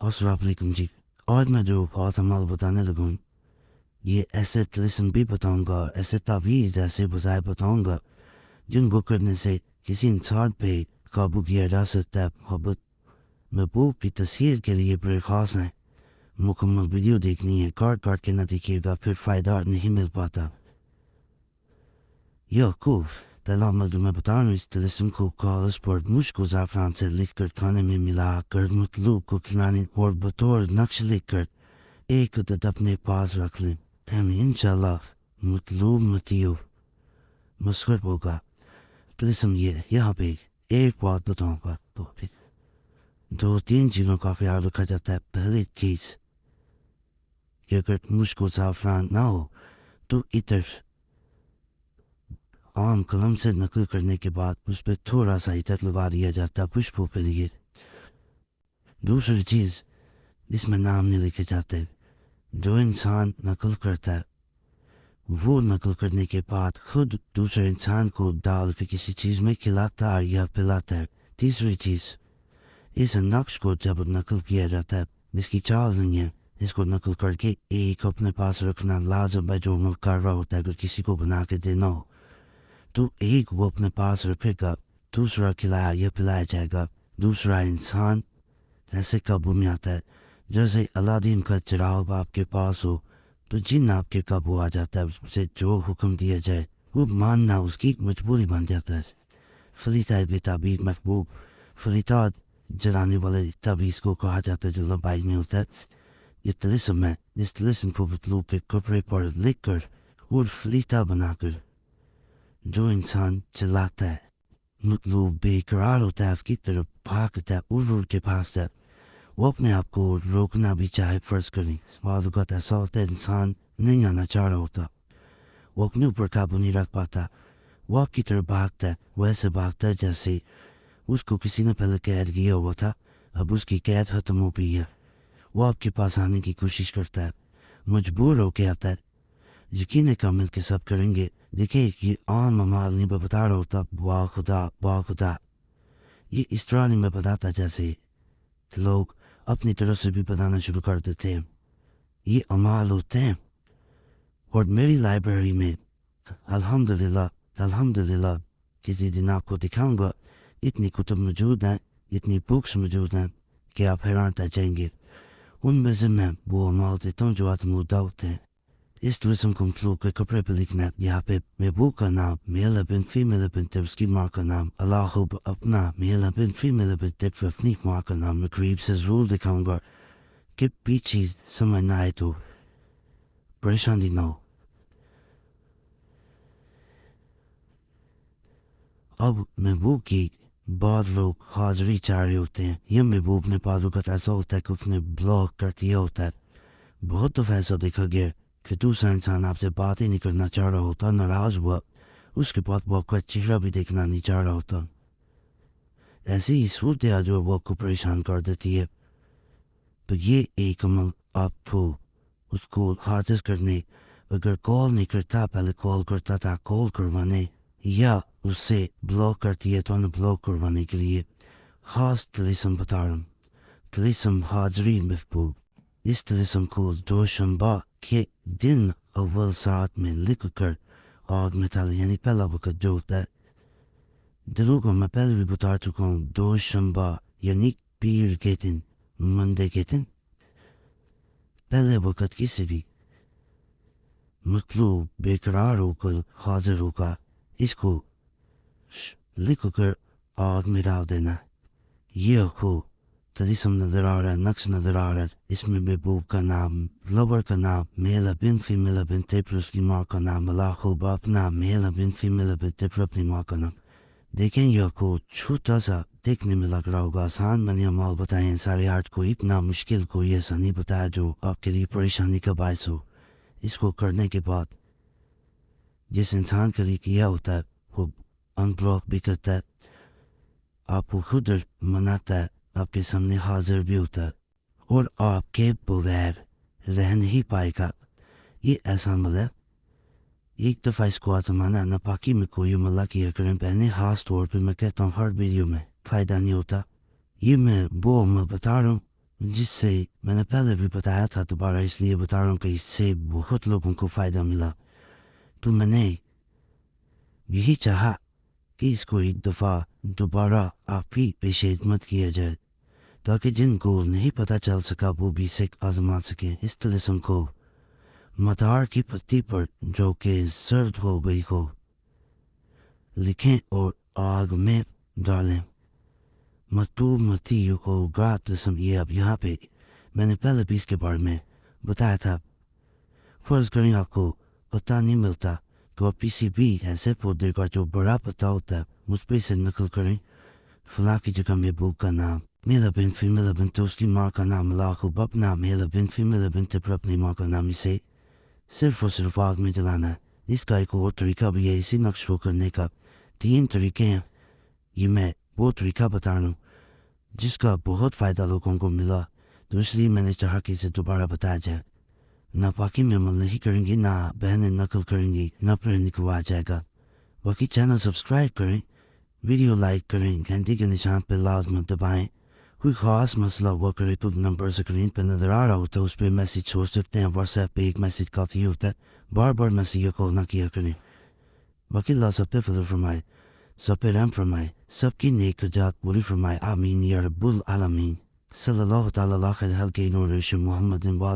السلام علیکم جی. آج میں جو بات عمل بتانے لگوں یہ ایسے طلسم بھی بتاؤں گا, ایسے تعویذ, ایسے وظائف بتاؤں گا جن کو کرنے سے کسی انسان پہ قابو کیا جا سکتا ہے. محبت محبوب کی تصویر کے لیے بڑے خاص ہیں. مکمل ویڈیو دیکھنی ہے, کاٹ کے نہ دیکھیے گا پھر فائدہ نہیں مل پاتا. یعقوب پہلا عمل جو میں بتا رہا ہوں اس طلسم کو کاغذ پر مشک و زعفران سے لکھ کر کھانے میں ملا کر مطلوب کو کھلانے اور بطور نقش لکھ کر ایک عدد اپنے پاس رکھ لیں. انشاءاللہ مطلوب متیو مسخر ہوگا. طلسم یہ یہاں پہ ایک بات بتاؤں گا تو پھر 2-3 چیزوں کا خیال رکھا جاتا ہے. پہلی چیز کہ اگر مشک و زعفران نہ ہو تو عطر عام قلم سے نقل کرنے کے بعد اس پہ تھوڑا سا عطر لگا دیا جاتا ہے خوشبو کے لیے. دوسری چیز اس میں نام نہیں لکھے جاتے. جو انسان نقل کرتا ہے وہ نقل کرنے کے بعد خود دوسرے انسان کو ڈال کے کسی چیز میں کھلاتا ہے یا پلاتا ہے. تیسری چیز اس نقش کو جب نقل کیا جاتا ہے اس کی چال نہیں ہے. اس کو نقل کر کے ایک اپنے پاس رکھنا لازم ہے جو عمل کر رہا ہوتا ہے. اگر کسی کو بنا کے دینا ہو تو ایک وہ اپنے پاس رکھے گا, دوسرا کھلایا یا پلایا جائے گا. دوسرا انسان ایسے قابو میں آتا ہے جیسے علادین کا چراغ آپ کے پاس ہو تو جن آپ کے قابو آ جاتا ہے. اس سے جو حکم دیا جائے وہ ماننا اس کی مجبوری بن جاتا ہے. فلیتا بے تعبیر محبوب فلیتاد جلانے والے تعویذ کو کہا جاتا ہے جو لمبائی میں ہوتا ہے. یہ طلسم ہے. اس طلسم کو مطلوب کے کپڑے پر لکھ کر اور فلیتا بنا کر جو انسان چلاتا ہے مطلوب بے قرار ہوتا ہے, اس کی طرف بھاگتا ہے, اڑ کے پھانستا ہے. وہ اپنے آپ کو روکنا بھی چاہے فرض کریں بعض اوقات ایسا ہوتا ہے انسان نہیں آنا چاہ رہا ہوتا, وہ اپنے اوپر قابو نہیں رکھ پاتا, وہ آپ کی طرف بھاگتا ہے. وہ ایسے بھاگتا ہے جیسے اس کو کسی نے پہلے قید کیا ہوا تھا, اب اس کی قید ختم ہو گئی ہے. وہ آپ کے پاس آنے کی کوشش کرتا ہے, مجبور ہو کے آتا ہے. یقین کامل کے سب کریں گے. دیکھیں یہ عام عمال نہیں میں بتا رہا ہوتا با خدا یہ اس طرح نہیں میں بتاتا جیسے لوگ اپنی طرف سے بھی بتانا شروع کر دیتے ہیں. یہ عمال ہوتے ہیں. اور میری لائبریری میں الحمدللہ کسی دن آپ کو دکھاؤں گا اتنی کتب موجود ہیں, اتنی بکس موجود ہیں کہ آپ حیران رہ جائیں گے. ان میں سے میں وہ عمال دیتا ہوں جو آتمودہ ہوتے ہیں. اس طلسم کو مطلوب کے کپڑے پہ لکھنا ہے. یہاں پہ محبوب کا نام میل بن فیمیل بن تب اس کی ماں کا نام اللہ اپنا میل بن فیمیل بن تب اپنی ماں کا نام. میں قریب سے ضرور دکھاؤں گا کہ پیچھے سمجھ نہ آئے تو پریشانی نہ ہو. اب محبوب کی بعض لوگ حاضری چاہ رہے ہوتے ہیں. یہ محبوب نے بعض اوقات ایسا ہوتا ہے کہ اس نے بلاک کر دیا ہوتا ہے. بہت دفعہ ایسا دیکھا گیا کہ دوسرا انسان آپ سے بات ہی نہیں کرنا چاہ رہا ہوتا, ناراض ہوا, اس کے بعد وہ آپ کا چہرہ بھی دیکھنا نہیں چاہ رہا ہوتا. ایسی ہی صورتحال جو وہ کو پریشان کر دیتی ہے. تو یہ ایک عمل آپ کو اس کو حاضر کرنے, اگر کال نہیں کرتا پہلے کال کرتا تھا کال کروانے یا اس سے بلاک کرتی ہے تو انہیں بلاک کروانے کے لیے خاص طلسم بتا رہا ہوں. طلسم حاضری محبوب. اس طلسم کو دوشنبہ کے دن اول ساعت میں لکھ کر آگ میں ڈالیں, یعنی پہلا وقت جو ہوتا ہے. دلوں کو میں پہلے بھی بتا چکا ہوں, دوشنبہ یعنی پیر کے دن, منڈے کے دن پہلے وقت کسی بھی مطلوب بے قرار ہو کر حاضر ہوگا. اس کو لکھ کر آگ میں ڈال دینا. یہ کو طلسم نظر آ رہا ہے, نقش نظر آ رہا ہے. اس میں محبوب کا نام, لور کا نام میل بن فیمیل بن تیپر اس کی ماں کا نام, اللہ خوب اپنا میل بن فیمیل بن تیپر اپنی ماں کا نام. دیکھیں یہ کو چھوٹا سا دیکھنے میں لگ رہا ہوگا آسان. میں نے عمال بتائے ہیں سارے آرٹ کو, اتنا مشکل کوئی ایسا نہیں بتایا جو آپ کے لیے پریشانی کا باعث ہو. اس کو کرنے کے بعد جس انسان کے لیے کیا ہوتا ہے وہ ان بلاک بھی کرتا ہے, آپ کو خود مناتا ہے, آپ کے سامنے حاضر بھی ہوتا ہے اور آپ کے بغیر رہ نہیں پائے گا. یہ ایسا عمل ہے ایک دفعہ اس کو آزمانا. ناپاکی میں کوئی عملہ کیا کریں بہنیں, خاص طور پہ میں کہتا ہوں ہر ویڈیو میں فائدہ نہیں ہوتا. یہ میں وہ عمل بتا رہا ہوں جس سے میں نے پہلے بھی بتایا تھا، دوبارہ اس لیے بتا رہا ہوں کہ اس سے بہت لوگوں کو فائدہ ملا. تو میں نے یہی چاہا کہ اس کو ایک دفعہ دوبارہ آپ ہی پیش خدمت کیا جائے، تاکہ جن کو نہیں پتہ چل سکا وہ بھی آزما سکیں. اس طلسم کو مدار کی پتی پر جو کہ زرد ہو گئی ہو لکھیں اور آگ میں ڈالیں. مکتوب متی کو گرا طلسم. یہ اب یہاں پہ میں نے پہلے بھی اس کے بارے میں بتایا تھا. فرض کریں آپ کو پتہ نہیں ملتا تو آپ کسی بھی ایسے پودے کا جو بڑا پتا ہوتا ہے اس پہ سے نقل کریں. فلاں کی جگہ محبوب کا نام، میرا بن فیمیل بن تو اس کی ماں کا نام لاکھوب، اپنا میرا بن فیمیل بن تو اپنی ماں کا نام. اسے صرف اور صرف آگ میں جلانا ہے. اس کا ایک اور طریقہ بھی ہے اسی نقش کو کرنے کا. 3 طریقے ہیں. یہ میں وہ طریقہ بتا رہا ہوں جس کا بہت فائدہ لوگوں کو ملا، تو اس لیے میں نے چاہا کہ اسے دوبارہ بتایا جائے. نہ باقی میں عمل نہیں کریں گی، نہ بہنیں نقل کریں گی، نہ پھر نکلوا جائے گا. باقی چینل سبسکرائب کریں، ویڈیو لائک کریں، گھنٹی کے نشان پہ لازمت دبائیں. کوئی خاص مسئلہ ہوا کرے تو نمبر اسکرین پہ نظر آ رہا ہوتا ہے، اس پہ میسیج چھوڑ سکتے ہیں. واٹس ایپ پہ ایک میسیج کافی ہوتا ہے، بار بار میسیج یا کال نہ کیا کریں. باقی اللہ سب پہ فضل فرمائے، سب پہ رحم فرمائے، سب کی نیک حاجات پوری فرمائے. آمین یا رب العالمین. صلی اللہ تعالی علیہ خیر خلقہ محمد